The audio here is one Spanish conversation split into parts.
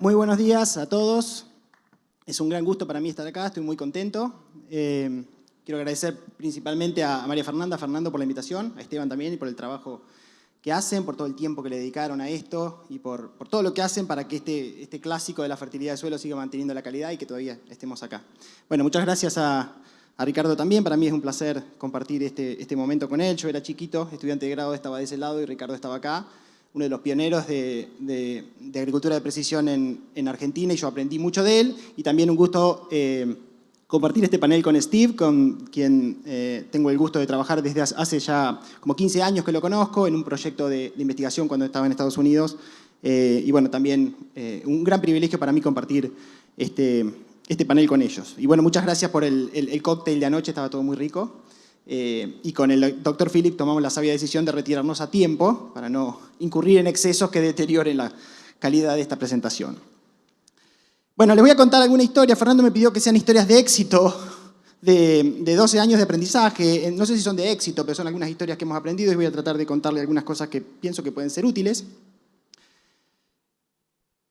Muy buenos días a todos. Es un gran gusto para mí estar acá, estoy muy contento. Quiero agradecer principalmente a María Fernanda, a Fernando por la invitación, a Esteban también y por el trabajo que hacen, por todo el tiempo que le dedicaron a esto y por todo lo que hacen para que este clásico de la fertilidad del suelo siga manteniendo la calidad y que todavía estemos acá. Bueno, muchas gracias a Ricardo también. Para mí es un placer compartir este momento con él. Yo era chiquito, estudiante de grado, estaba de ese lado y Ricardo estaba acá. Uno de los pioneros de agricultura de precisión en Argentina, y yo aprendí mucho de él. Y también un gusto compartir este panel con Steve, con quien tengo el gusto de trabajar desde hace ya como 15 años que lo conozco, en un proyecto de investigación cuando estaba en Estados Unidos. Y bueno, también un gran privilegio para mí compartir este panel con ellos. Y bueno, muchas gracias por el cóctel de anoche, estaba todo muy rico. Y con el Dr. Philip tomamos la sabia decisión de retirarnos a tiempo para no incurrir en excesos que deterioren la calidad de esta presentación. Bueno, les voy a contar alguna historia. Fernando me pidió que sean historias de éxito de 12 años de aprendizaje. No sé si son de éxito, pero son algunas historias que hemos aprendido y voy a tratar de contarle algunas cosas que pienso que pueden ser útiles.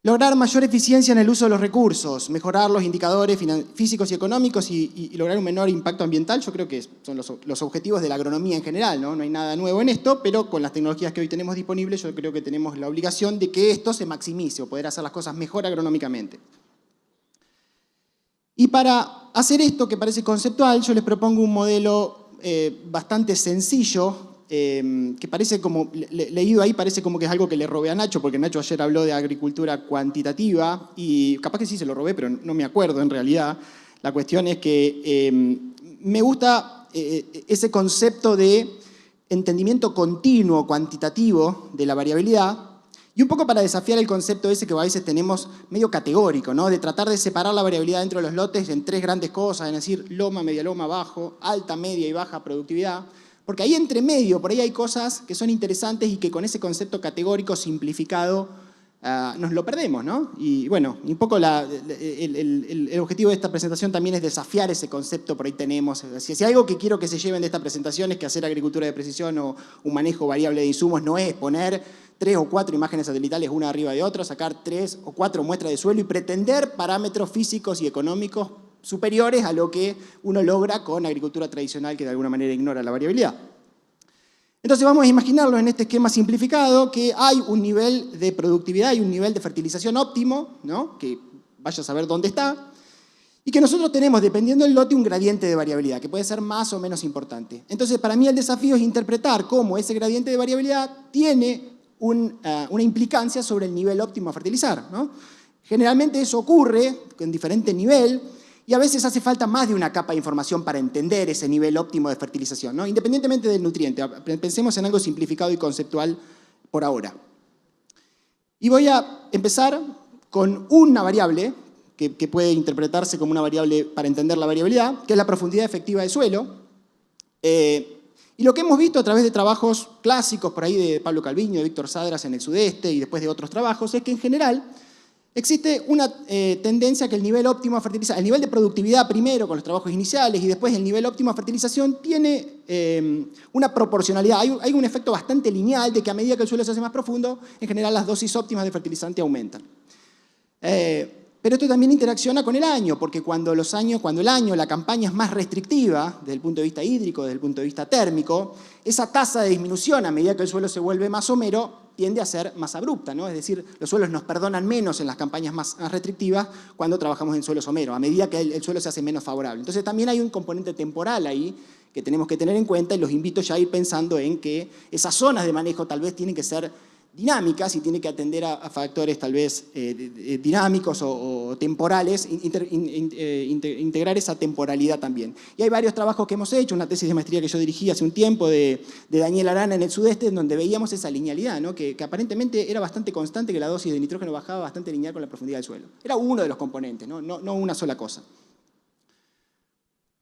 Lograr mayor eficiencia en el uso de los recursos, mejorar los indicadores físicos y económicos y lograr un menor impacto ambiental, yo creo que son los objetivos de la agronomía en general, ¿no? No hay nada nuevo en esto, pero con las tecnologías que hoy tenemos disponibles, yo creo que tenemos la obligación de que esto se maximice o poder hacer las cosas mejor agronómicamente. Y para hacer esto, que parece conceptual, yo les propongo un modelo bastante sencillo, que parece como, leído ahí, parece como que es algo que le robé a Nacho, porque Nacho ayer habló de agricultura cuantitativa, y capaz que sí se lo robé, pero no me acuerdo en realidad. La cuestión es que me gusta ese concepto de entendimiento continuo, cuantitativo de la variabilidad, y un poco para desafiar el concepto ese que a veces tenemos medio categórico, ¿no? De tratar de separar la variabilidad dentro de los lotes en tres grandes cosas, es decir, loma, media loma, bajo, alta, media y baja productividad. Porque ahí entre medio, por ahí hay cosas que son interesantes y que con ese concepto categórico simplificado nos lo perdemos, ¿no? Y bueno, un poco el objetivo de esta presentación también es desafiar ese concepto. Por ahí tenemos, si hay algo que quiero que se lleven de esta presentación es que hacer agricultura de precisión o un manejo variable de insumos no es poner 3 o 4 imágenes satelitales una arriba de otra, sacar 3 o 4 muestras de suelo y pretender parámetros físicos y económicos superiores a lo que uno logra con agricultura tradicional que de alguna manera ignora la variabilidad. Entonces vamos a imaginarlo en este esquema simplificado, que hay un nivel de productividad y un nivel de fertilización óptimo, ¿no? Que vaya a saber dónde está, y que nosotros tenemos, dependiendo del lote, un gradiente de variabilidad, que puede ser más o menos importante. Entonces para mí el desafío es interpretar cómo ese gradiente de variabilidad tiene una implicancia sobre el nivel óptimo a fertilizar, ¿no? Generalmente eso ocurre en diferente nivel, y a veces hace falta más de una capa de información para entender ese nivel óptimo de fertilización, ¿no? Independientemente del nutriente. Pensemos en algo simplificado y conceptual por ahora. Y voy a empezar con una variable que puede interpretarse como una variable para entender la variabilidad, que es la profundidad efectiva del suelo. Y lo que hemos visto a través de trabajos clásicos, por ahí de Pablo Calviño, de Víctor Sadras en el sudeste y después de otros trabajos, es que en general existe una tendencia que el nivel óptimo a fertilizar, el nivel de productividad primero con los trabajos iniciales y después el nivel óptimo a fertilización tiene una proporcionalidad. Hay un efecto bastante lineal de que a medida que el suelo se hace más profundo, en general las dosis óptimas de fertilizante aumentan. Pero esto también interacciona con el año, porque cuando el año, la campaña es más restrictiva desde el punto de vista hídrico, desde el punto de vista térmico, esa tasa de disminución a medida que el suelo se vuelve más somero tiende a ser más abrupta, ¿no? Es decir, los suelos nos perdonan menos en las campañas más restrictivas cuando trabajamos en suelo somero, a medida que el suelo se hace menos favorable. Entonces también hay un componente temporal ahí que tenemos que tener en cuenta y los invito ya a ir pensando en que esas zonas de manejo tal vez tienen que ser dinámicas y tiene que atender a factores tal vez dinámicos o temporales, integrar esa temporalidad también. Y hay varios trabajos que hemos hecho, una tesis de maestría que yo dirigí hace un tiempo de Daniel Arana en el sudeste, en donde veíamos esa linealidad, ¿no? que aparentemente era bastante constante, que la dosis de nitrógeno bajaba bastante lineal con la profundidad del suelo. Era uno de los componentes, no una sola cosa.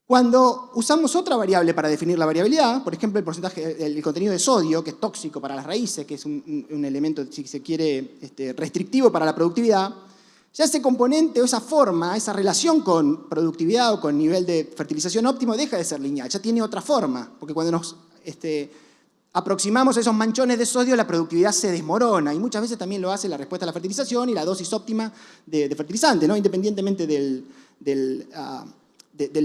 Cuando usamos otra variable para definir la variabilidad, por ejemplo el contenido de sodio, que es tóxico para las raíces, que es un elemento, si se quiere, restrictivo para la productividad, ya ese componente o esa forma, esa relación con productividad o con nivel de fertilización óptimo deja de ser lineal, ya tiene otra forma, porque cuando nos aproximamos esos manchones de sodio, la productividad se desmorona y muchas veces también lo hace la respuesta a la fertilización y la dosis óptima de fertilizante, ¿no? Independientemente del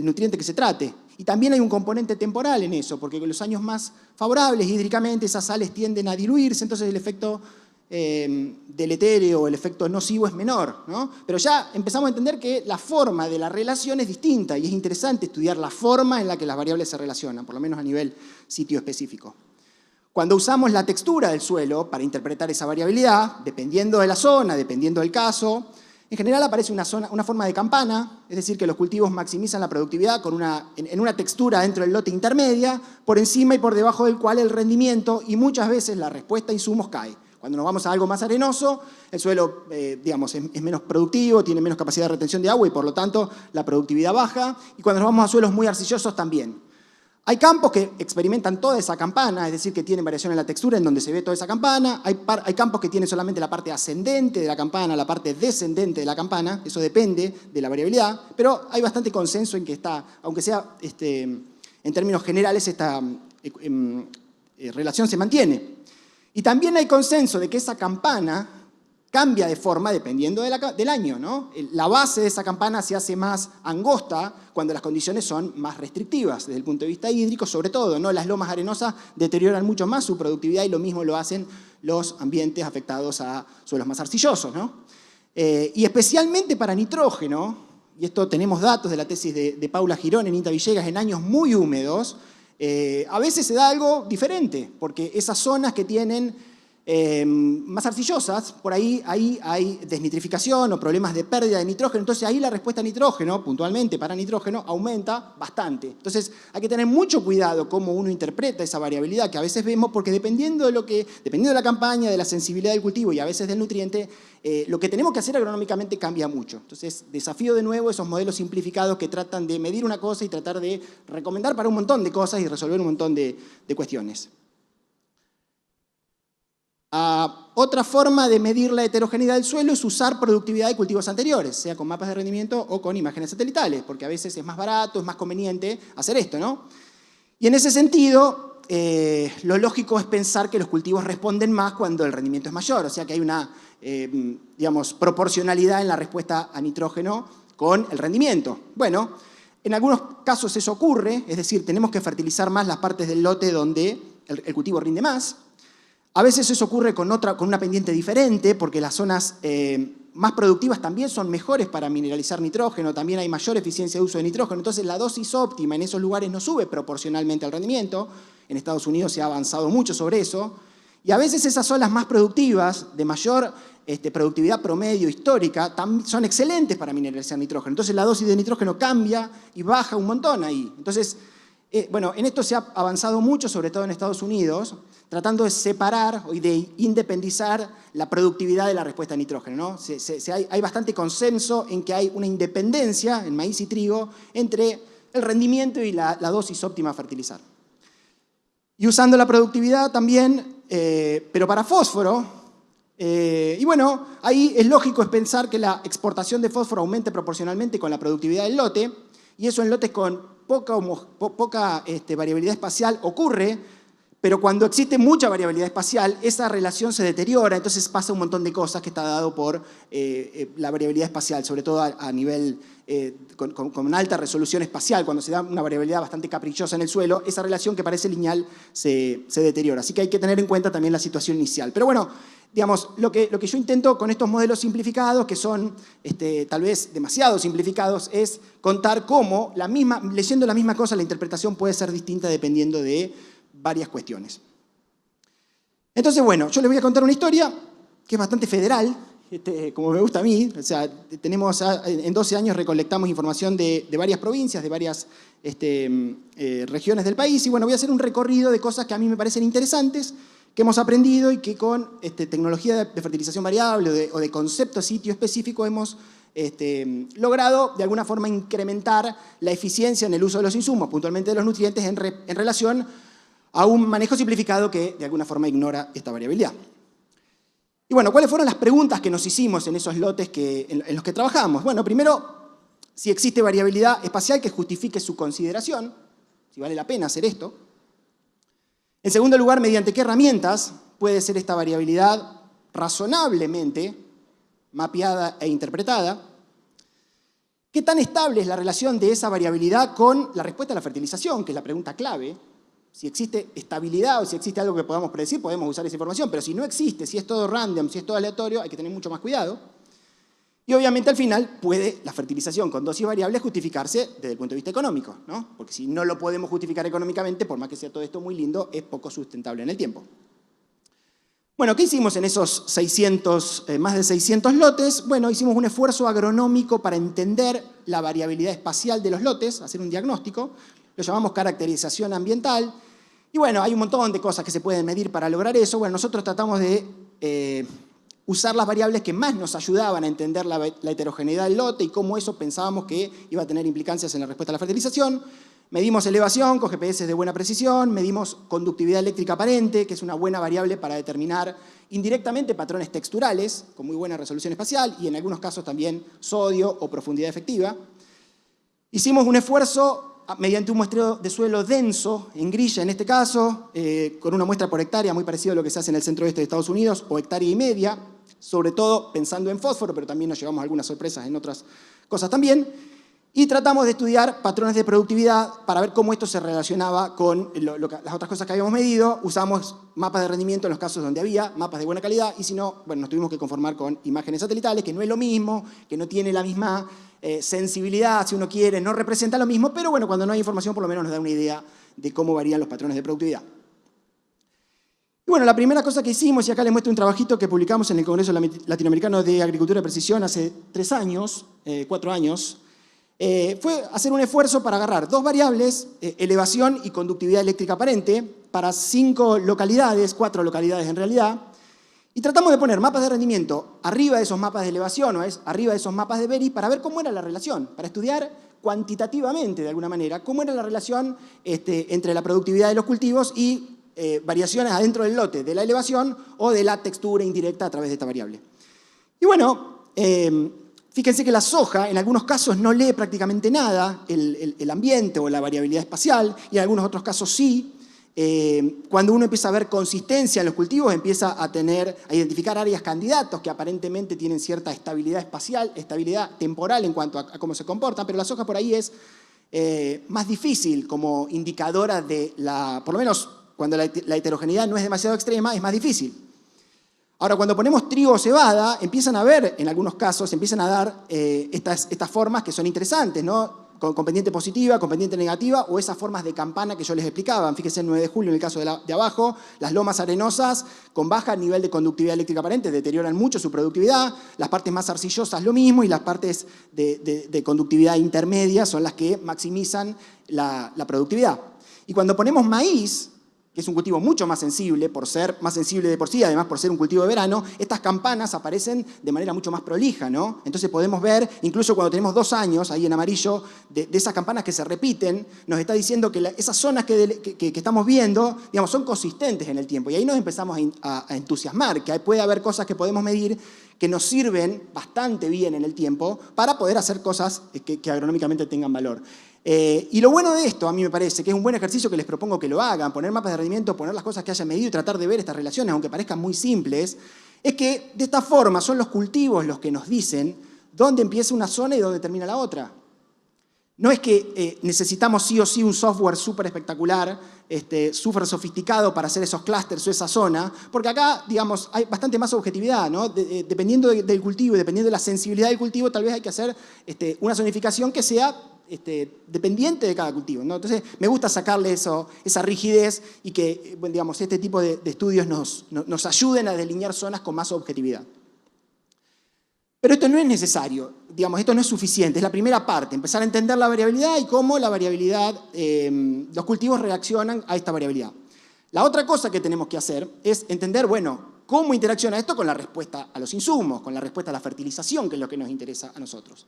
nutriente que se trate. Y también hay un componente temporal en eso, porque con los años más favorables hídricamente esas sales tienden a diluirse, entonces el efecto deleterio o el efecto nocivo es menor, ¿no? Pero ya empezamos a entender que la forma de la relación es distinta y es interesante estudiar la forma en la que las variables se relacionan, por lo menos a nivel sitio específico. Cuando usamos la textura del suelo para interpretar esa variabilidad, dependiendo de la zona, dependiendo del caso, en general aparece una forma de campana, es decir, que los cultivos maximizan la productividad en una textura dentro del lote intermedia, por encima y por debajo del cual el rendimiento y muchas veces la respuesta a insumos cae. Cuando nos vamos a algo más arenoso, el suelo digamos, es menos productivo, tiene menos capacidad de retención de agua y por lo tanto la productividad baja. Y cuando nos vamos a suelos muy arcillosos también. Hay campos que experimentan toda esa campana, es decir, que tienen variación en la textura en donde se ve toda esa campana. Hay campos que tienen solamente la parte ascendente de la campana, la parte descendente de la campana. Eso depende de la variabilidad, pero hay bastante consenso en que aunque sea en términos generales, esta relación se mantiene. Y también hay consenso de que esa campana cambia de forma dependiendo del año, ¿no? La base de esa campana se hace más angosta cuando las condiciones son más restrictivas desde el punto de vista hídrico, sobre todo, ¿no? Las lomas arenosas deterioran mucho más su productividad y lo mismo lo hacen los ambientes afectados a suelos más arcillosos, ¿no? Y especialmente para nitrógeno, y esto tenemos datos de la tesis de Paula Girón en INTA Villegas en años muy húmedos, a veces se da algo diferente, porque esas zonas que tienen más arcillosas, por ahí hay desnitrificación o problemas de pérdida de nitrógeno, entonces ahí la respuesta a nitrógeno, puntualmente para nitrógeno, aumenta bastante. Entonces hay que tener mucho cuidado cómo uno interpreta esa variabilidad que a veces vemos, porque dependiendo de la campaña, de la sensibilidad del cultivo y a veces del nutriente, lo que tenemos que hacer agronómicamente cambia mucho. Entonces desafío de nuevo esos modelos simplificados que tratan de medir una cosa y tratar de recomendar para un montón de cosas y resolver un montón de cuestiones. Otra forma de medir la heterogeneidad del suelo es usar productividad de cultivos anteriores, sea con mapas de rendimiento o con imágenes satelitales, porque a veces es más barato, es más conveniente hacer esto, ¿no? Y en ese sentido, lo lógico es pensar que los cultivos responden más cuando el rendimiento es mayor, o sea que hay una, digamos, proporcionalidad en la respuesta a nitrógeno con el rendimiento. Bueno, en algunos casos eso ocurre, es decir, tenemos que fertilizar más las partes del lote donde el cultivo rinde más. A veces eso ocurre con una pendiente diferente, porque las zonas más productivas también son mejores para mineralizar nitrógeno, también hay mayor eficiencia de uso de nitrógeno, entonces la dosis óptima en esos lugares no sube proporcionalmente al rendimiento. En Estados Unidos se ha avanzado mucho sobre eso. Y a veces esas zonas más productivas, de mayor productividad promedio histórica, son excelentes para mineralizar nitrógeno. Entonces la dosis de nitrógeno cambia y baja un montón ahí. Entonces, bueno, en esto se ha avanzado mucho, sobre todo en Estados Unidos, tratando de separar y de independizar la productividad de la respuesta a nitrógeno, ¿no? Hay bastante consenso en que hay una independencia en maíz y trigo entre el rendimiento y la dosis óptima a fertilizar. Y usando la productividad también, pero para fósforo, y bueno, ahí es lógico pensar que la exportación de fósforo aumente proporcionalmente con la productividad del lote, y eso en lotes con poca variabilidad espacial ocurre, pero cuando existe mucha variabilidad espacial, esa relación se deteriora, entonces pasa un montón de cosas que está dado por la variabilidad espacial, sobre todo a nivel con alta resolución espacial, cuando se da una variabilidad bastante caprichosa en el suelo, esa relación que parece lineal se deteriora. Así que hay que tener en cuenta también la situación inicial. Pero bueno, digamos, lo que yo intento con estos modelos simplificados, que son tal vez demasiado simplificados, es contar cómo, leyendo la misma cosa, la interpretación puede ser distinta dependiendo de varias cuestiones. Entonces, bueno, yo les voy a contar una historia que es bastante federal, como me gusta a mí. O sea, en 12 años recolectamos información de varias provincias, de varias regiones del país, y bueno, voy a hacer un recorrido de cosas que a mí me parecen interesantes, que hemos aprendido y que con tecnología de fertilización variable o de concepto sitio específico hemos logrado de alguna forma incrementar la eficiencia en el uso de los insumos, puntualmente de los nutrientes, en relación a un manejo simplificado que de alguna forma ignora esta variabilidad. Y bueno, ¿cuáles fueron las preguntas que nos hicimos en esos lotes en los que trabajamos? Bueno, primero, si existe variabilidad espacial que justifique su consideración, si vale la pena hacer esto. En segundo lugar, mediante qué herramientas puede ser esta variabilidad razonablemente mapeada e interpretada. ¿Qué tan estable es la relación de esa variabilidad con la respuesta a la fertilización, que es la pregunta clave? Si existe estabilidad o si existe algo que podamos predecir, podemos usar esa información, pero si no existe, si es todo random, si es todo aleatorio, hay que tener mucho más cuidado. Y obviamente al final puede la fertilización con dosis variables justificarse desde el punto de vista económico, ¿no? Porque si no lo podemos justificar económicamente, por más que sea todo esto muy lindo, es poco sustentable en el tiempo. Bueno, ¿qué hicimos en esos más de 600 lotes? Bueno, hicimos un esfuerzo agronómico para entender la variabilidad espacial de los lotes, hacer un diagnóstico, lo llamamos caracterización ambiental, y bueno, hay un montón de cosas que se pueden medir para lograr eso. Bueno, nosotros tratamos de usar las variables que más nos ayudaban a entender la heterogeneidad del lote y cómo eso pensábamos que iba a tener implicancias en la respuesta a la fertilización. Medimos elevación con GPS de buena precisión, medimos conductividad eléctrica aparente, que es una buena variable para determinar indirectamente patrones texturales, con muy buena resolución espacial, y en algunos casos también sodio o profundidad efectiva. Hicimos un esfuerzo mediante un muestreo de suelo denso, en grilla en este caso, con una muestra por hectárea, muy parecido a lo que se hace en el centro-oeste de Estados Unidos, o hectárea y media, sobre todo pensando en fósforo, pero también nos llevamos algunas sorpresas en otras cosas también. Y tratamos de estudiar patrones de productividad para ver cómo esto se relacionaba con las otras cosas que habíamos medido. Usamos mapas de rendimiento en los casos donde había, mapas de buena calidad, y si no, bueno, nos tuvimos que conformar con imágenes satelitales, que no es lo mismo, que no tiene la misma sensibilidad, si uno quiere, no representa lo mismo, pero bueno, cuando no hay información por lo menos nos da una idea de cómo varían los patrones de productividad. Y bueno, la primera cosa que hicimos, y acá les muestro un trabajito que publicamos en el Congreso Latinoamericano de Agricultura de Precisión hace 4 años, fue hacer un esfuerzo para agarrar dos variables, elevación y conductividad eléctrica aparente, para 4 localidades en realidad, y tratamos de poner mapas de rendimiento arriba de esos mapas de elevación o arriba de esos mapas de Berry para ver cómo era la relación, para estudiar cuantitativamente, de alguna manera, cómo era la relación entre la productividad de los cultivos y variaciones adentro del lote, de la elevación o de la textura indirecta a través de esta variable. Y bueno, fíjense que la soja en algunos casos no lee prácticamente nada el ambiente o la variabilidad espacial, y en algunos otros casos sí. Cuando uno empieza a ver consistencia en los cultivos, empieza a identificar áreas candidatos que aparentemente tienen cierta estabilidad espacial, estabilidad temporal en cuanto a cómo se comportan, pero la soja por ahí es más difícil como indicadora de por lo menos cuando la heterogeneidad no es demasiado extrema, es más difícil. Ahora, cuando ponemos trigo o cebada, empiezan a ver, en algunos casos, empiezan a dar estas formas que son interesantes, ¿no? Con pendiente positiva, con pendiente negativa, o esas formas de campana que yo les explicaba. Fíjense el 9 de julio en el caso de abajo, las lomas arenosas con baja nivel de conductividad eléctrica aparente deterioran mucho su productividad, las partes más arcillosas lo mismo, y las partes de conductividad intermedia son las que maximizan la productividad. Y cuando ponemos maíz, que es un cultivo mucho más sensible, por ser más sensible de por sí, además por ser un cultivo de verano, estas campanas aparecen de manera mucho más prolija, ¿no? Entonces podemos ver, incluso cuando tenemos 2 años, ahí en amarillo, de esas campanas que se repiten, nos está diciendo que esas zonas que estamos viendo, digamos, son consistentes en el tiempo. Y ahí nos empezamos a entusiasmar, que puede haber cosas que podemos medir que nos sirven bastante bien en el tiempo para poder hacer cosas que agronómicamente tengan valor. Y lo bueno de esto, a mí me parece, que es un buen ejercicio que les propongo que lo hagan, poner mapas de rendimiento, poner las cosas que hayan medido y tratar de ver estas relaciones, aunque parezcan muy simples, es que de esta forma son los cultivos los que nos dicen dónde empieza una zona y dónde termina la otra. No es que necesitamos sí o sí un software súper espectacular, súper sofisticado para hacer esos clústeres o esa zona, porque acá, digamos, hay bastante más objetividad, ¿no? Dependiendo del cultivo y dependiendo de la sensibilidad del cultivo, tal vez hay que hacer una zonificación que sea dependiente de cada cultivo, ¿no? Entonces, me gusta sacarle esa rigidez y que, bueno, digamos, este tipo de estudios nos ayuden a delinear zonas con más objetividad. Pero esto no es necesario, digamos, esto no es suficiente, es la primera parte, empezar a entender la variabilidad y cómo la variabilidad, los cultivos reaccionan a esta variabilidad. La otra cosa que tenemos que hacer es entender, bueno, cómo interacciona esto con la respuesta a los insumos, con la respuesta a la fertilización, que es lo que nos interesa a nosotros.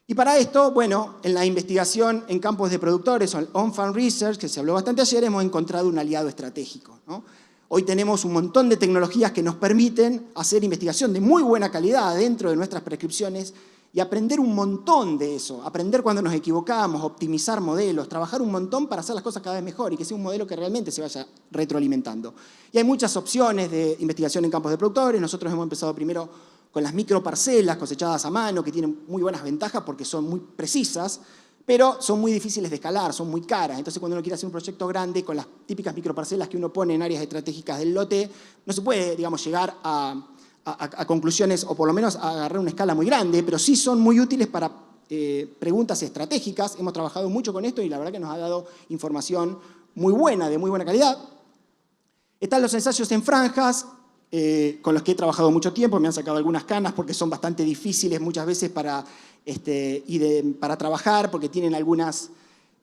Y para esto, bueno, en la investigación en campos de productores, o el on-farm research, que se habló bastante ayer, hemos encontrado un aliado estratégico, ¿no? Hoy tenemos un montón de tecnologías que nos permiten hacer investigación de muy buena calidad dentro de nuestras prescripciones y aprender un montón de eso, aprender cuando nos equivocamos, optimizar modelos, trabajar un montón para hacer las cosas cada vez mejor y que sea un modelo que realmente se vaya retroalimentando. Y hay muchas opciones de investigación en campos de productores. Nosotros hemos empezado primero con las microparcelas cosechadas a mano, que tienen muy buenas ventajas porque son muy precisas, pero son muy difíciles de escalar, son muy caras. Entonces, cuando uno quiere hacer un proyecto grande con las típicas microparcelas que uno pone en áreas estratégicas del lote, no se puede, digamos, llegar a conclusiones, o por lo menos a agarrar una escala muy grande, pero sí son muy útiles para preguntas estratégicas. Hemos trabajado mucho con esto y la verdad que nos ha dado información muy buena, de muy buena calidad. Están los ensayos en franjas, con los que he trabajado mucho tiempo, me han sacado algunas canas porque son bastante difíciles muchas veces para trabajar, porque tienen algunos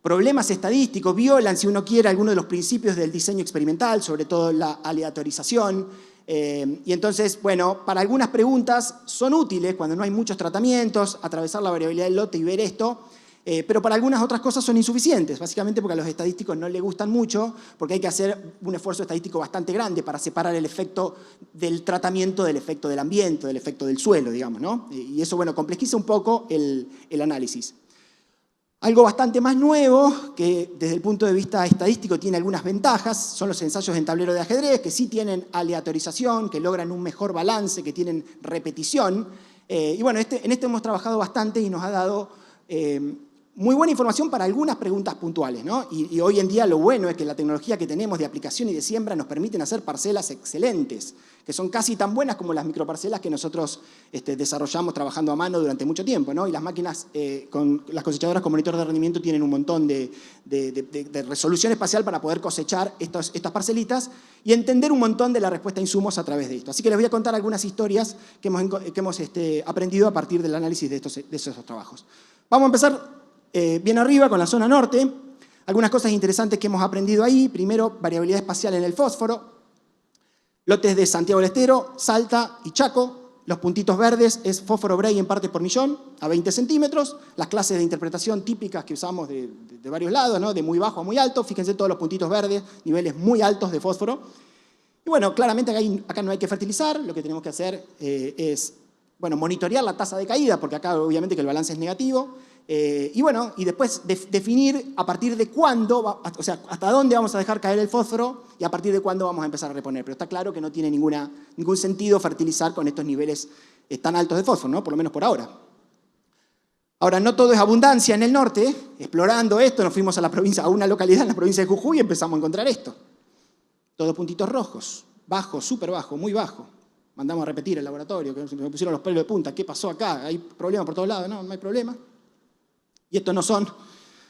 problemas estadísticos, violan, si uno quiere, algunos de los principios del diseño experimental, sobre todo la aleatorización. Y entonces, bueno, para algunas preguntas son útiles cuando no hay muchos tratamientos, atravesar la variabilidad del lote y ver esto, pero para algunas otras cosas son insuficientes, básicamente porque a los estadísticos no les gustan mucho, porque hay que hacer un esfuerzo estadístico bastante grande para separar el efecto del tratamiento del efecto del ambiente, del efecto del suelo, digamos, ¿no? Y eso, bueno, complejiza un poco el análisis. Algo bastante más nuevo, que desde el punto de vista estadístico tiene algunas ventajas, son los ensayos en tablero de ajedrez, que sí tienen aleatorización, que logran un mejor balance, que tienen repetición. Y bueno, en este hemos trabajado bastante y nos ha dado muy buena información para algunas preguntas puntuales, ¿no? Y hoy en día lo bueno es que la tecnología que tenemos de aplicación y de siembra nos permiten hacer parcelas excelentes, que son casi tan buenas como las microparcelas que nosotros desarrollamos trabajando a mano durante mucho tiempo, ¿no? Y las máquinas, con las cosechadoras con monitor de rendimiento tienen un montón de resolución espacial para poder cosechar estas parcelitas y entender un montón de la respuesta a insumos a través de esto. Así que les voy a contar algunas historias que hemos aprendido a partir del análisis de esos trabajos. Vamos a empezar bien arriba con la zona norte. Algunas cosas interesantes que hemos aprendido ahí. Primero, variabilidad espacial en el fósforo. Lotes de Santiago del Estero, Salta y Chaco. Los puntitos verdes es fósforo Bray en partes por millón, a 20 centímetros. Las clases de interpretación típicas que usamos de varios lados, ¿no? De muy bajo a muy alto. Fíjense todos los puntitos verdes, niveles muy altos de fósforo. Y bueno, claramente acá no hay que fertilizar. Lo que tenemos que hacer es, bueno, monitorear la tasa de caída, porque acá obviamente que el balance es negativo. Y bueno, y después definir a partir de cuándo, o sea, hasta dónde vamos a dejar caer el fósforo y a partir de cuándo vamos a empezar a reponer. Pero está claro que no tiene ningún sentido fertilizar con estos niveles tan altos de fósforo, ¿no? Por lo menos por ahora. Ahora, no todo es abundancia en el norte. Explorando esto, nos fuimos a una localidad en la provincia de Jujuy y empezamos a encontrar esto. Todos puntitos rojos, bajo, súper bajo, muy bajo. Mandamos a repetir el laboratorio, que me pusieron los pelos de punta. ¿Qué pasó acá? ¿Hay problemas por todos lados? No, no hay problema. Y estos no son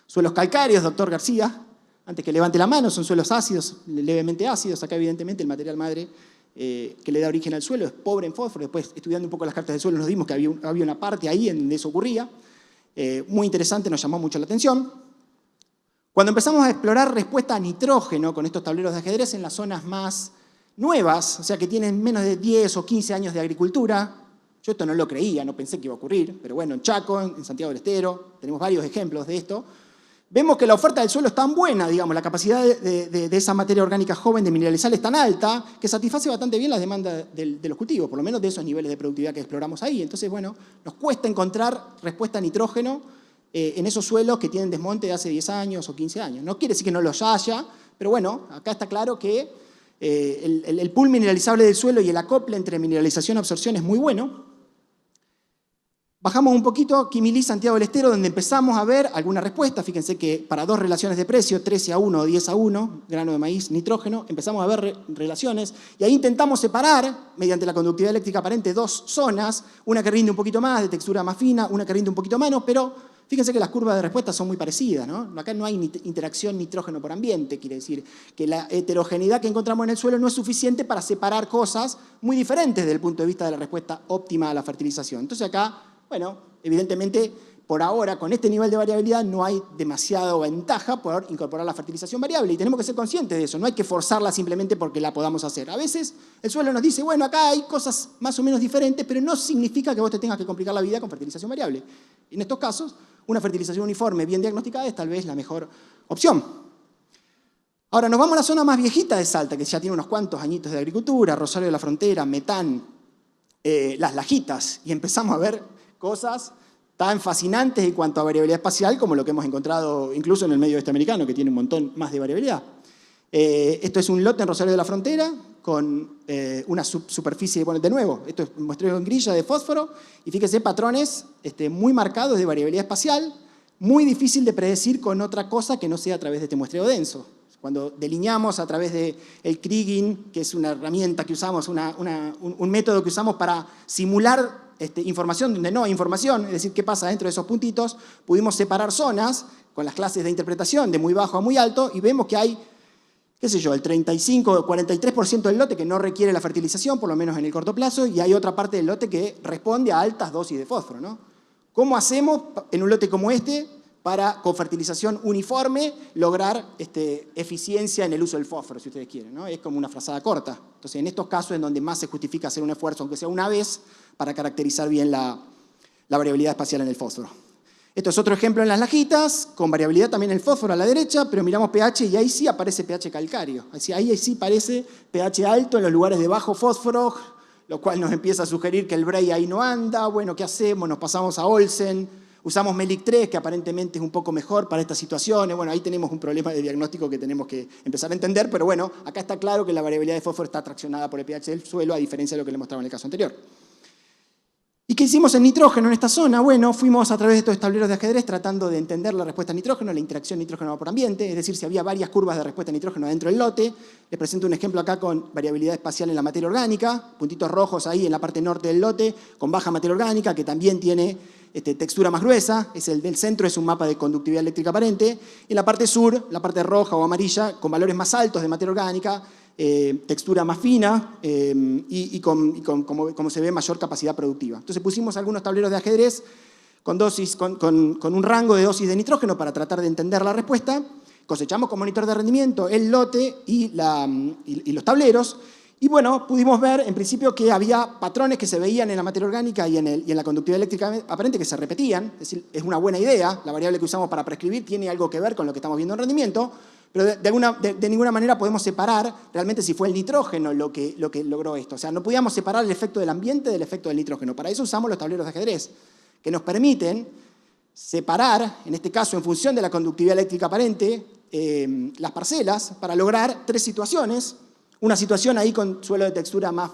suelos calcáreos, doctor García. Antes que levante la mano, son suelos ácidos, levemente ácidos. Acá, evidentemente, el material madre que le da origen al suelo es pobre en fósforo. Después, estudiando un poco las cartas del suelo, nos dimos que había una parte ahí en donde eso ocurría. Muy interesante, nos llamó mucho la atención. Cuando empezamos a explorar respuesta a nitrógeno con estos tableros de ajedrez en las zonas más nuevas, o sea, que tienen menos de 10 o 15 años de agricultura, yo esto no lo creía, no pensé que iba a ocurrir, pero bueno, en Chaco, en Santiago del Estero, tenemos varios ejemplos de esto. Vemos que la oferta del suelo es tan buena, digamos, la capacidad de esa materia orgánica joven de mineralizar es tan alta, que satisface bastante bien las demandas de los cultivos, por lo menos de esos niveles de productividad que exploramos ahí. Entonces, bueno, nos cuesta encontrar respuesta a nitrógeno en esos suelos que tienen desmonte de hace 10 años o 15 años. No quiere decir que no los haya, pero bueno, acá está claro que el pool mineralizable del suelo y el acople entre mineralización y absorción es muy bueno. Bajamos un poquito, Quimilí, Santiago del Estero, donde empezamos a ver alguna respuesta. Fíjense que para dos relaciones de precio, 13:1 o 10:1, grano de maíz, nitrógeno, empezamos a ver relaciones y ahí intentamos separar, mediante la conductividad eléctrica aparente, dos zonas, una que rinde un poquito más, de textura más fina, una que rinde un poquito menos, pero fíjense que las curvas de respuesta son muy parecidas, ¿no? Acá no hay interacción nitrógeno por ambiente, quiere decir que la heterogeneidad que encontramos en el suelo no es suficiente para separar cosas muy diferentes desde el punto de vista de la respuesta óptima a la fertilización. Entonces acá, bueno, evidentemente, por ahora, con este nivel de variabilidad, no hay demasiada ventaja por incorporar la fertilización variable y tenemos que ser conscientes de eso, no hay que forzarla simplemente porque la podamos hacer. A veces el suelo nos dice, bueno, acá hay cosas más o menos diferentes, pero no significa que vos te tengas que complicar la vida con fertilización variable. En estos casos, una fertilización uniforme bien diagnosticada es tal vez la mejor opción. Ahora, nos vamos a la zona más viejita de Salta, que ya tiene unos cuantos añitos de agricultura, Rosario de la Frontera, Metán, Las Lajitas, y empezamos a ver cosas tan fascinantes en cuanto a variabilidad espacial como lo que hemos encontrado incluso en el medio oeste americano, que tiene un montón más de variabilidad. Esto es un lote en Rosario de la Frontera con una superficie, bueno, de nuevo, esto es muestreo en grilla de fósforo, y fíjense patrones muy marcados de variabilidad espacial, muy difícil de predecir con otra cosa que no sea a través de este muestreo denso. Cuando delineamos a través del Kriging, que es una herramienta que usamos, un método que usamos para simular información donde no hay información, es decir, qué pasa dentro de esos puntitos, pudimos separar zonas con las clases de interpretación de muy bajo a muy alto y vemos que hay, qué sé yo, el 35 o 43% del lote que no requiere la fertilización, por lo menos en el corto plazo, y hay otra parte del lote que responde a altas dosis de fósforo, ¿no? ¿Cómo hacemos en un lote como este para, con fertilización uniforme, lograr eficiencia en el uso del fósforo, si ustedes quieren, ¿no? Es como una frazada corta. Entonces, en estos casos es donde más se justifica hacer un esfuerzo, aunque sea una vez, para caracterizar bien la variabilidad espacial en el fósforo. Esto es otro ejemplo en las lajitas, con variabilidad también en el fósforo a la derecha, pero miramos pH y ahí sí aparece pH calcáreo. Ahí sí parece pH alto en los lugares de bajo fósforo, lo cual nos empieza a sugerir que el Bray ahí no anda. Bueno, ¿qué hacemos? Nos pasamos a Olsen. Usamos Melic 3, que aparentemente es un poco mejor para estas situaciones. Bueno, ahí tenemos un problema de diagnóstico que tenemos que empezar a entender, pero bueno, acá está claro que la variabilidad de fósforo está traccionada por el pH del suelo, a diferencia de lo que le mostraba en el caso anterior. ¿Y qué hicimos en nitrógeno en esta zona? Bueno, fuimos a través de estos tableros de ajedrez tratando de entender la respuesta a nitrógeno, la interacción nitrógeno por ambiente, es decir, si había varias curvas de respuesta a nitrógeno dentro del lote. Les presento un ejemplo acá con variabilidad espacial en la materia orgánica, puntitos rojos ahí en la parte norte del lote, con baja materia orgánica, que también tiene textura más gruesa, es el del centro, es un mapa de conductividad eléctrica aparente. En la parte sur, la parte roja o amarilla, con valores más altos de materia orgánica, textura más fina y como se ve, mayor capacidad productiva. Entonces pusimos algunos tableros de ajedrez con un rango de dosis de nitrógeno para tratar de entender la respuesta. Cosechamos como monitor de rendimiento el lote y los tableros. Y bueno, pudimos ver en principio que había patrones que se veían en la materia orgánica y en la conductividad eléctrica aparente que se repetían. Es decir, es una buena idea. La variable que usamos para prescribir tiene algo que ver con lo que estamos viendo en rendimiento. Pero de ninguna manera podemos separar realmente si fue el nitrógeno lo que logró esto. O sea, no podíamos separar el efecto del ambiente del efecto del nitrógeno. Para eso usamos los tableros de ajedrez, que nos permiten separar, en este caso en función de la conductividad eléctrica aparente, las parcelas para lograr tres situaciones. Una situación ahí con suelo de textura más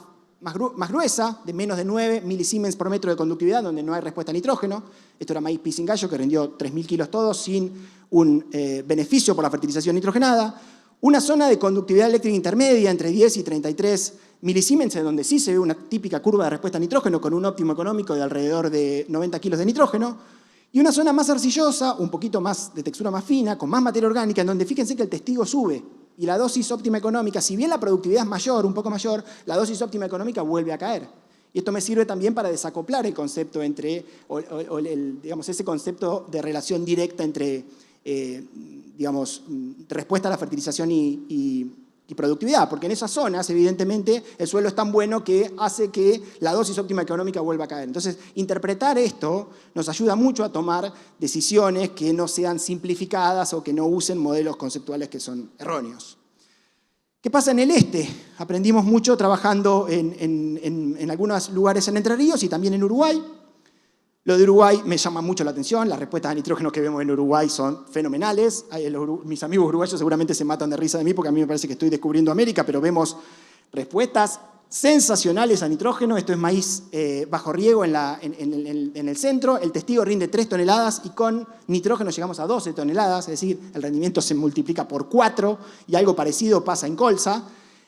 gruesa, de menos de 9 milisiemens por metro de conductividad, donde no hay respuesta a nitrógeno. Esto era maíz pisingallo, que rindió 3.000 kilos todos, sin un beneficio por la fertilización nitrogenada. Una zona de conductividad eléctrica intermedia, entre 10 y 33 milisiemens, donde sí se ve una típica curva de respuesta a nitrógeno, con un óptimo económico de alrededor de 90 kilos de nitrógeno. Y una zona más arcillosa, un poquito más de textura más fina, con más materia orgánica, en donde fíjense que el testigo sube. Y la dosis óptima económica, si bien la productividad es mayor, un poco mayor, la dosis óptima económica vuelve a caer. Y esto me sirve también para desacoplar el concepto digamos, ese concepto de relación directa entre, digamos, respuesta a la fertilización y productividad, porque en esas zonas, evidentemente, el suelo es tan bueno que hace que la dosis óptima económica vuelva a caer. Entonces, interpretar esto nos ayuda mucho a tomar decisiones que no sean simplificadas o que no usen modelos conceptuales que son erróneos. ¿Qué pasa en el este? Aprendimos mucho trabajando en algunos lugares en Entre Ríos y también en Uruguay. Lo de Uruguay me llama mucho la atención, las respuestas a nitrógeno que vemos en Uruguay son fenomenales. Mis amigos uruguayos seguramente se matan de risa de mí porque a mí me parece que estoy descubriendo América, pero vemos respuestas sensacionales a nitrógeno. Esto es maíz bajo riego en el centro, el testigo rinde 3 toneladas y con nitrógeno llegamos a 12 toneladas, es decir, el rendimiento se multiplica por 4 y algo parecido pasa en colza.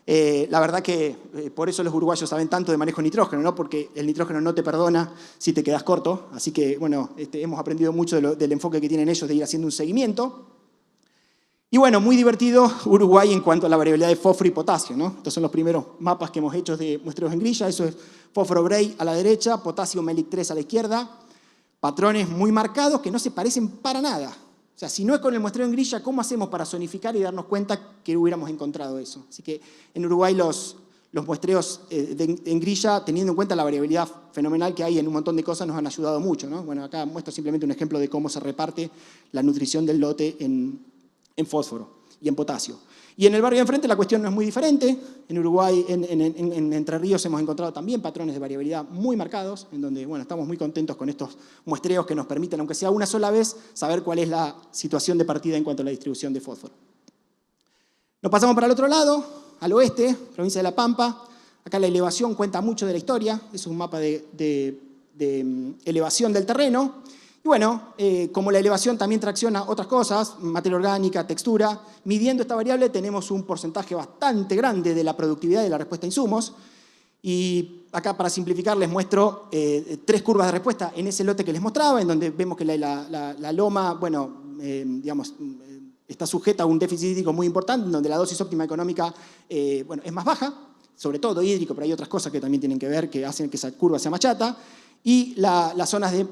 La verdad que por eso los uruguayos saben tanto de manejo de nitrógeno, ¿no? Porque el nitrógeno no te perdona si te quedas corto. Así que, bueno, hemos aprendido mucho del enfoque que tienen ellos de ir haciendo un seguimiento. Y bueno, muy divertido Uruguay en cuanto a la variabilidad de fósforo y potasio, ¿no? Estos son los primeros mapas que hemos hecho de muestreos en grilla. Eso es fósforo Bray a la derecha, potasio Melic 3 a la izquierda. Patrones muy marcados que no se parecen para nada. O sea, si no es con el muestreo en grilla, ¿cómo hacemos para zonificar y darnos cuenta que hubiéramos encontrado eso? Así que en Uruguay los muestreos en grilla, teniendo en cuenta la variabilidad fenomenal que hay en un montón de cosas, nos han ayudado mucho, ¿no? Bueno, acá muestro simplemente un ejemplo de cómo se reparte la nutrición del lote en fósforo. y en potasio. Y en el barrio de enfrente la cuestión no es muy diferente. En Uruguay, en Entre Ríos, hemos encontrado también patrones de variabilidad muy marcados, en donde bueno, estamos muy contentos con estos muestreos que nos permiten, aunque sea una sola vez, saber cuál es la situación de partida en cuanto a la distribución de fósforo. Nos pasamos para el otro lado, al oeste, provincia de La Pampa. Acá la elevación cuenta mucho de la historia, es un mapa de elevación del terreno. Y bueno, como la elevación también tracciona otras cosas, materia orgánica, textura, midiendo esta variable tenemos un porcentaje bastante grande de la productividad de la respuesta a insumos. Y acá para simplificar les muestro 3 curvas de respuesta en ese lote que les mostraba, en donde vemos que la loma, bueno, digamos, está sujeta a un déficit hídrico muy importante, en donde la dosis óptima económica bueno, es más baja, sobre todo hídrico, pero hay otras cosas que también tienen que ver, que hacen que esa curva sea más chata. Y las zonas de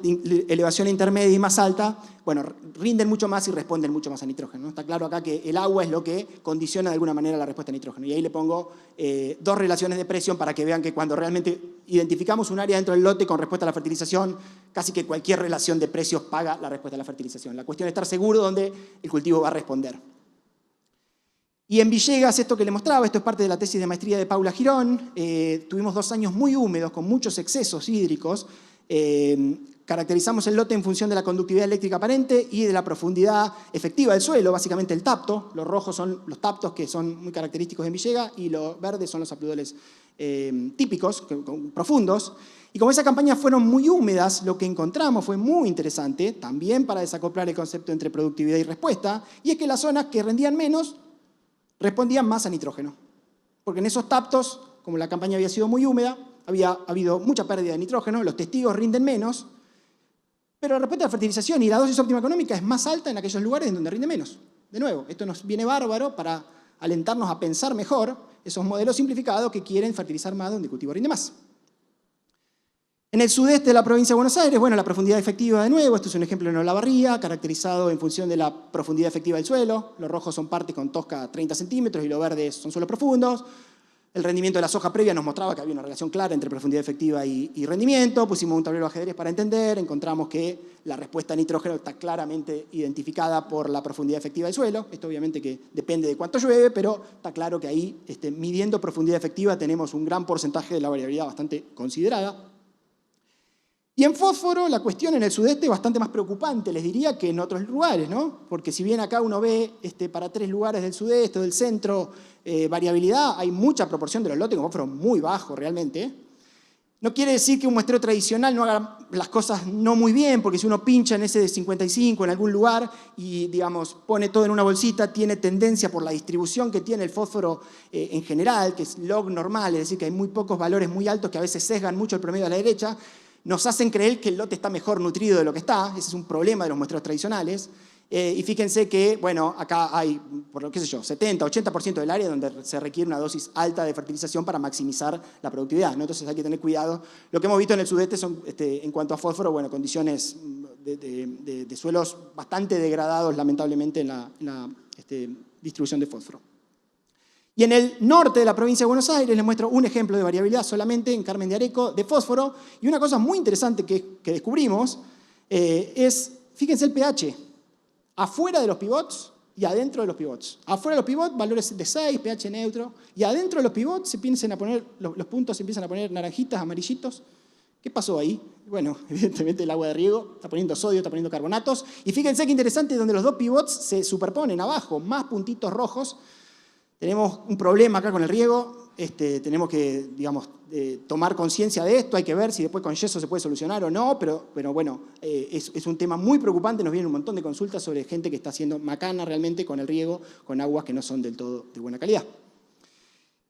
elevación intermedia y más alta, bueno, rinden mucho más y responden mucho más a nitrógeno, ¿no? Está claro acá que el agua es lo que condiciona de alguna manera la respuesta a nitrógeno. Y ahí le pongo 2 relaciones de presión para que vean que cuando realmente identificamos un área dentro del lote con respuesta a la fertilización, casi que cualquier relación de precios paga la respuesta a la fertilización. La cuestión es estar seguro donde el cultivo va a responder. Y en Villegas, esto que le mostraba, esto es parte de la tesis de maestría de Paula Girón, tuvimos 2 años muy húmedos, con muchos excesos hídricos, caracterizamos el lote en función de la conductividad eléctrica aparente y de la profundidad efectiva del suelo, básicamente el tapto. Los rojos son los taptos que son muy característicos en Villegas y los verdes son los apludoles típicos, profundos. Y como esas campañas fueron muy húmedas, lo que encontramos fue muy interesante, también para desacoplar el concepto entre productividad y respuesta, y es que las zonas que rendían menos respondían más a nitrógeno. Porque en esos taptos, como la campaña había sido muy húmeda, había habido mucha pérdida de nitrógeno, los testigos rinden menos, pero la respuesta a la fertilización y la dosis óptima económica es más alta en aquellos lugares en donde rinde menos. De nuevo, esto nos viene bárbaro para alentarnos a pensar mejor esos modelos simplificados que quieren fertilizar más donde el cultivo rinde más. En el sudeste de la provincia de Buenos Aires, bueno, la profundidad efectiva de nuevo, esto es un ejemplo en Olavarría, caracterizado en función de la profundidad efectiva del suelo. Los rojos son partes con tosca 30 centímetros y los verdes son suelos profundos. El rendimiento de la soja previa nos mostraba que había una relación clara entre profundidad efectiva y rendimiento. Pusimos un tablero de ajedrez para entender, encontramos que la respuesta a nitrógeno está claramente identificada por la profundidad efectiva del suelo. Esto obviamente que depende de cuánto llueve, pero está claro que ahí, midiendo profundidad efectiva, tenemos un gran porcentaje de la variabilidad bastante considerada. Y en fósforo, la cuestión en el sudeste es bastante más preocupante, les diría, que en otros lugares, ¿no? Porque si bien acá uno ve para 3 lugares del sudeste o del centro variabilidad, hay mucha proporción de los lotes con fósforo muy bajo realmente. No quiere decir que un muestreo tradicional no haga las cosas no muy bien, porque si uno pincha en ese de 55 en algún lugar y, digamos, pone todo en una bolsita, tiene tendencia por la distribución que tiene el fósforo en general, que es log normal, es decir, que hay muy pocos valores muy altos que a veces sesgan mucho el promedio a la derecha, nos hacen creer que el lote está mejor nutrido de lo que está. Ese es un problema de los muestreos tradicionales. Y fíjense que, bueno, acá hay, por lo que sé yo, 70, 80% del área donde se requiere una dosis alta de fertilización para maximizar la productividad, ¿no? Entonces hay que tener cuidado. Lo que hemos visto en el sudeste son, en cuanto a fósforo, bueno, condiciones de suelos bastante degradados, lamentablemente, en la distribución de fósforo. Y en el norte de la provincia de Buenos Aires les muestro un ejemplo de variabilidad solamente en Carmen de Areco de fósforo. Y una cosa muy interesante que descubrimos es, fíjense el pH, afuera de los pivots y adentro de los pivots. Afuera de los pivots, valores de 6, pH neutro. Y adentro de los pivots se empiezan a poner, los puntos se empiezan a poner naranjitas, amarillitos. ¿Qué pasó ahí? Bueno, evidentemente el agua de riego está poniendo sodio, está poniendo carbonatos. Y fíjense qué interesante, donde los 2 pivots se superponen abajo, más puntitos rojos. Tenemos un problema acá con el riego, tenemos que, digamos, tomar conciencia de esto, hay que ver si después con yeso se puede solucionar o no, pero bueno, es un tema muy preocupante, nos vienen un montón de consultas sobre gente que está haciendo macana realmente con el riego, con aguas que no son del todo de buena calidad.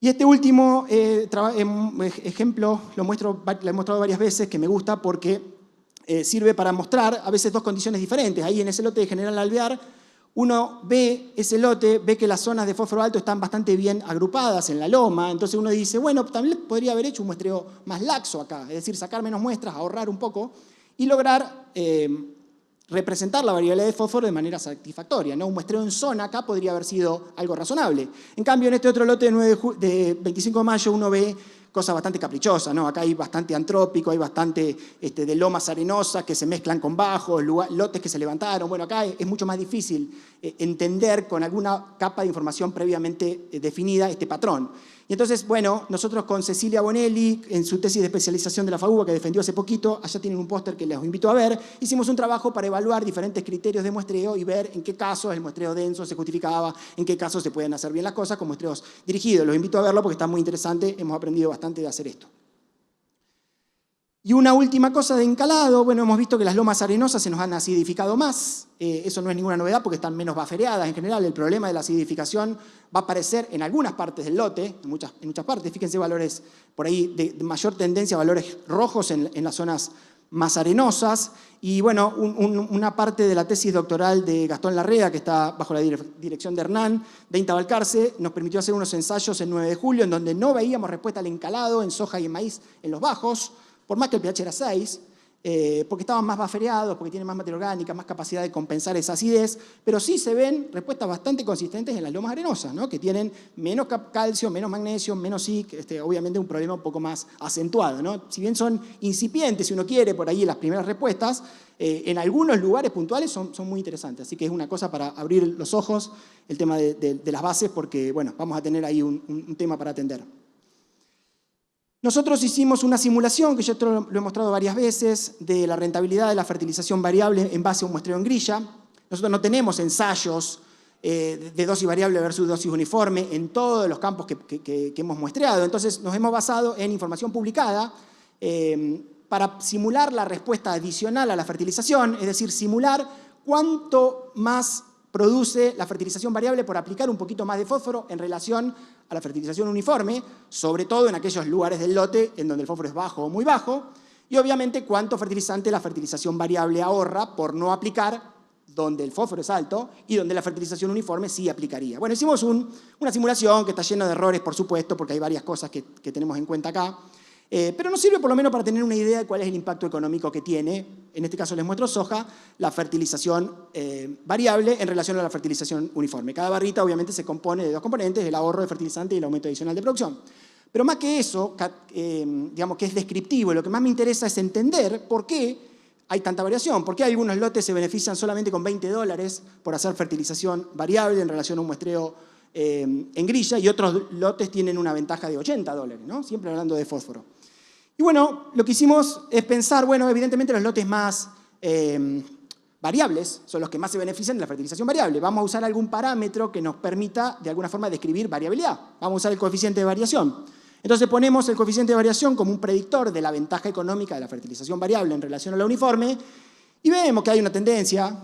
Y este último ejemplo lo he mostrado varias veces, que me gusta porque sirve para mostrar a veces 2 condiciones diferentes. Ahí en ese lote de General Alvear, uno ve ese lote, ve que las zonas de fósforo alto están bastante bien agrupadas en la loma, entonces uno dice, bueno, también podría haber hecho un muestreo más laxo acá, es decir, sacar menos muestras, ahorrar un poco y lograr representar la variabilidad de fósforo de manera satisfactoria, ¿no? Un muestreo en zona acá podría haber sido algo razonable. En cambio, en este otro lote de 25 de mayo uno ve cosas bastante caprichosas, ¿no? Acá hay bastante antrópico, hay bastante de lomas arenosas que se mezclan con bajos, lotes que se levantaron. Bueno, acá es mucho más difícil entender con alguna capa de información previamente definida este patrón. Y entonces, bueno, nosotros con Cecilia Bonelli, en su tesis de especialización de la FAUBA que defendió hace poquito, allá tienen un póster que les invito a ver, hicimos un trabajo para evaluar diferentes criterios de muestreo y ver en qué casos el muestreo denso se justificaba, en qué casos se pueden hacer bien las cosas con muestreos dirigidos. Los invito a verlo porque está muy interesante, hemos aprendido bastante de hacer esto. Y una última cosa de encalado, bueno, hemos visto que las lomas arenosas se nos han acidificado más. Eso no es ninguna novedad porque están menos bafereadas en general. El problema de la acidificación va a aparecer en algunas partes del lote, en muchas partes. Fíjense valores por ahí de mayor tendencia a valores rojos en las zonas más arenosas. Y bueno, una parte de la tesis doctoral de Gastón Larrea, que está bajo la dirección de Hernán, de Intabalcarce, nos permitió hacer unos ensayos el 9 de julio en donde no veíamos respuesta al encalado en soja y en maíz en los bajos, por más que el pH era 6, porque estaban más bafereados, porque tienen más materia orgánica, más capacidad de compensar esa acidez, pero sí se ven respuestas bastante consistentes en las lomas arenosas, ¿no? Que tienen menos calcio, menos magnesio, menos zinc, obviamente un problema un poco más acentuado, ¿no? Si bien son incipientes, si uno quiere, por ahí las primeras respuestas, en algunos lugares puntuales son muy interesantes. Así que es una cosa para abrir los ojos el tema de las bases, porque bueno, vamos a tener ahí un tema para atender. Nosotros hicimos una simulación, que yo lo he mostrado varias veces, de la rentabilidad de la fertilización variable en base a un muestreo en grilla. Nosotros no tenemos ensayos de dosis variable versus dosis uniforme en todos los campos que hemos muestreado. Entonces nos hemos basado en información publicada para simular la respuesta adicional a la fertilización, es decir, simular cuánto más produce la fertilización variable por aplicar un poquito más de fósforo en relación a la fertilización uniforme, sobre todo en aquellos lugares del lote en donde el fósforo es bajo o muy bajo, y obviamente cuánto fertilizante la fertilización variable ahorra por no aplicar donde el fósforo es alto y donde la fertilización uniforme sí aplicaría. Bueno, hicimos una simulación que está llena de errores, por supuesto, porque hay varias cosas que tenemos en cuenta acá, pero nos sirve por lo menos para tener una idea de cuál es el impacto económico que tiene, en este caso les muestro soja, la fertilización variable en relación a la fertilización uniforme. Cada barrita obviamente se compone de dos componentes, el ahorro de fertilizante y el aumento adicional de producción. Pero más que eso, digamos que es descriptivo, lo que más me interesa es entender por qué hay tanta variación, por qué algunos lotes se benefician solamente con $20 por hacer fertilización variable en relación a un muestreo en grilla y otros lotes tienen una ventaja de $80, ¿no? Siempre hablando de fósforo. Y bueno, lo que hicimos es pensar, bueno, evidentemente los lotes más variables son los que más se benefician de la fertilización variable. Vamos a usar algún parámetro que nos permita de alguna forma describir variabilidad. Vamos a usar el coeficiente de variación. Entonces ponemos el coeficiente de variación como un predictor de la ventaja económica de la fertilización variable en relación a la uniforme y vemos que hay una tendencia,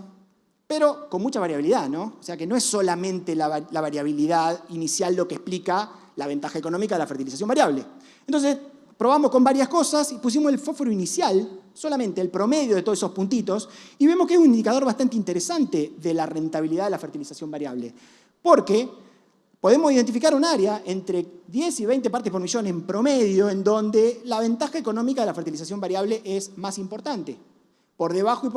pero con mucha variabilidad, ¿no? O sea que no es solamente la variabilidad inicial lo que explica la ventaja económica de la fertilización variable. Entonces probamos con varias cosas y pusimos el fósforo inicial, solamente el promedio de todos esos puntitos, y vemos que es un indicador bastante interesante de la rentabilidad de la fertilización variable. Porque podemos identificar un área entre 10 y 20 partes por millón en promedio en donde la ventaja económica de la fertilización variable es más importante. Por debajo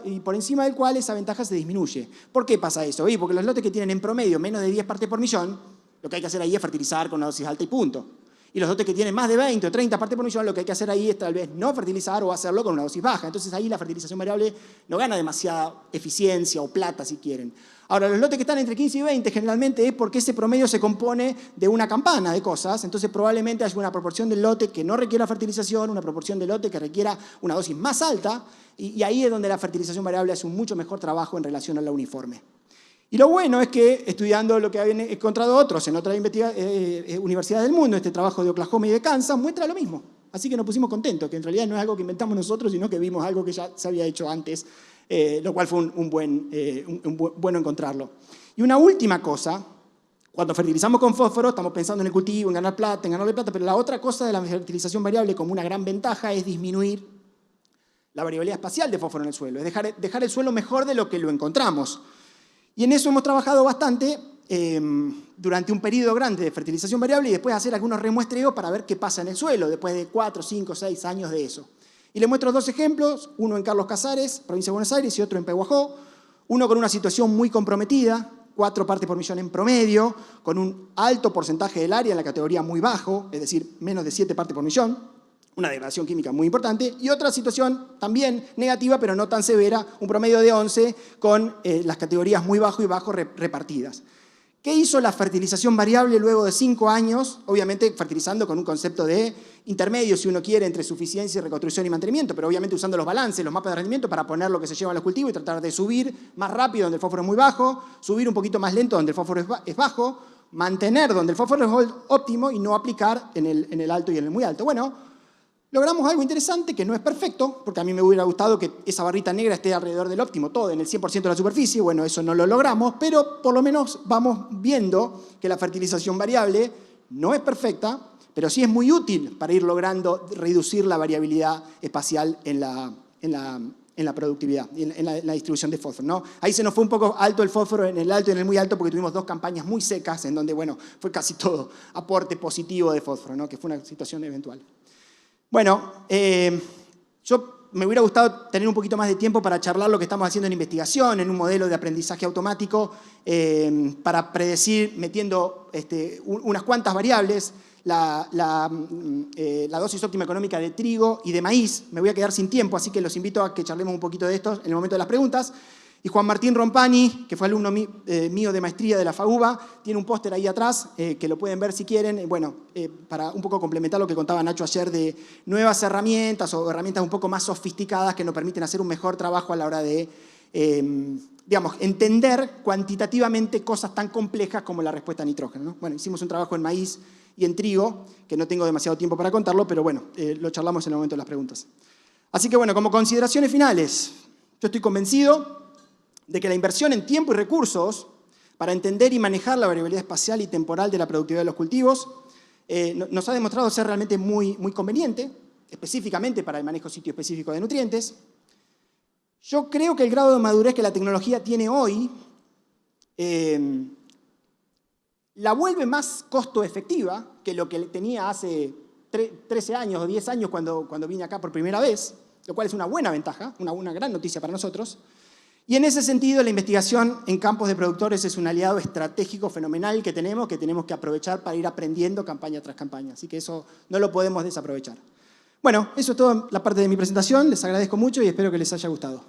y por encima del cual esa ventaja se disminuye. ¿Por qué pasa eso? Porque los lotes que tienen en promedio menos de 10 partes por millón, lo que hay que hacer ahí es fertilizar con una dosis alta y punto. Y los lotes que tienen más de 20 o 30 partes por millón, lo que hay que hacer ahí es tal vez no fertilizar o hacerlo con una dosis baja. Entonces ahí la fertilización variable no gana demasiada eficiencia o plata si quieren. Ahora, los lotes que están entre 15 y 20 generalmente es porque ese promedio se compone de una campana de cosas, entonces probablemente haya una proporción del lote que no requiera fertilización, una proporción del lote que requiera una dosis más alta, y ahí es donde la fertilización variable hace un mucho mejor trabajo en relación a la uniforme. Y lo bueno es que, estudiando lo que habían encontrado otros en otras universidades del mundo, este trabajo de Oklahoma y de Kansas, muestra lo mismo. Así que nos pusimos contentos, que en realidad no es algo que inventamos nosotros, sino que vimos algo que ya se había hecho antes, lo cual fue bueno encontrarlo. Y una última cosa, cuando fertilizamos con fósforo, estamos pensando en el cultivo, en ganar plata, en ganarle plata, pero la otra cosa de la fertilización variable como una gran ventaja es disminuir la variabilidad espacial de fósforo en el suelo, es dejar el suelo mejor de lo que lo encontramos. Y en eso hemos trabajado bastante durante un periodo grande de fertilización variable y después hacer algunos remuestreos para ver qué pasa en el suelo, después de 4, 5, 6 años de eso. Y les muestro dos ejemplos, uno en Carlos Casares, provincia de Buenos Aires, y otro en Pehuajó, uno con una situación muy comprometida, 4 partes por millón en promedio, con un alto porcentaje del área en la categoría muy bajo, es decir, menos de 7 partes por millón, una degradación química muy importante, y otra situación también negativa, pero no tan severa, un promedio de 11 con las categorías muy bajo y bajo repartidas. ¿Qué hizo la fertilización variable luego de 5 años? Obviamente fertilizando con un concepto de intermedio, si uno quiere, entre suficiencia, reconstrucción y mantenimiento, pero obviamente usando los balances, los mapas de rendimiento para poner lo que se lleva a los cultivos y tratar de subir más rápido donde el fósforo es muy bajo, subir un poquito más lento donde el fósforo es bajo, mantener donde el fósforo es óptimo y no aplicar en el alto y en el muy alto. Bueno, logramos algo interesante que no es perfecto, porque a mí me hubiera gustado que esa barrita negra esté alrededor del óptimo, todo en el 100% de la superficie. Bueno, eso no lo logramos, pero por lo menos vamos viendo que la fertilización variable no es perfecta, pero sí es muy útil para ir logrando reducir la variabilidad espacial en la productividad, en la distribución de fósforo, ¿no? Ahí se nos fue un poco alto el fósforo en el alto y en el muy alto porque tuvimos 2 campañas muy secas en donde, bueno, fue casi todo aporte positivo de fósforo, ¿no? Que fue una situación eventual. Bueno, yo me hubiera gustado tener un poquito más de tiempo para charlar lo que estamos haciendo en investigación, en un modelo de aprendizaje automático, para predecir, metiendo unas cuantas variables, la dosis óptima económica de trigo y de maíz. Me voy a quedar sin tiempo, así que los invito a que charlemos un poquito de esto en el momento de las preguntas. Y Juan Martín Rompani, que fue alumno mío de maestría de la FAUBA, tiene un póster ahí atrás, que lo pueden ver si quieren, bueno, para un poco complementar lo que contaba Nacho ayer de nuevas herramientas o herramientas un poco más sofisticadas que nos permiten hacer un mejor trabajo a la hora de, digamos, entender cuantitativamente cosas tan complejas como la respuesta a nitrógeno, ¿no? Bueno, hicimos un trabajo en maíz y en trigo, que no tengo demasiado tiempo para contarlo, pero bueno, lo charlamos en el momento de las preguntas. Así que bueno, como consideraciones finales, yo estoy convencido de que la inversión en tiempo y recursos para entender y manejar la variabilidad espacial y temporal de la productividad de los cultivos nos ha demostrado ser realmente muy conveniente, específicamente para el manejo sitio específico de nutrientes. Yo creo que el grado de madurez que la tecnología tiene hoy la vuelve más costo efectiva que lo que tenía hace 13 años o 10 años cuando vine acá por primera vez, lo cual es una buena ventaja, una gran noticia para nosotros. Y en ese sentido, la investigación en campos de productores es un aliado estratégico fenomenal que tenemos que aprovechar para ir aprendiendo campaña tras campaña. Así que eso no lo podemos desaprovechar. Bueno, eso es todo la parte de mi presentación. Les agradezco mucho y espero que les haya gustado.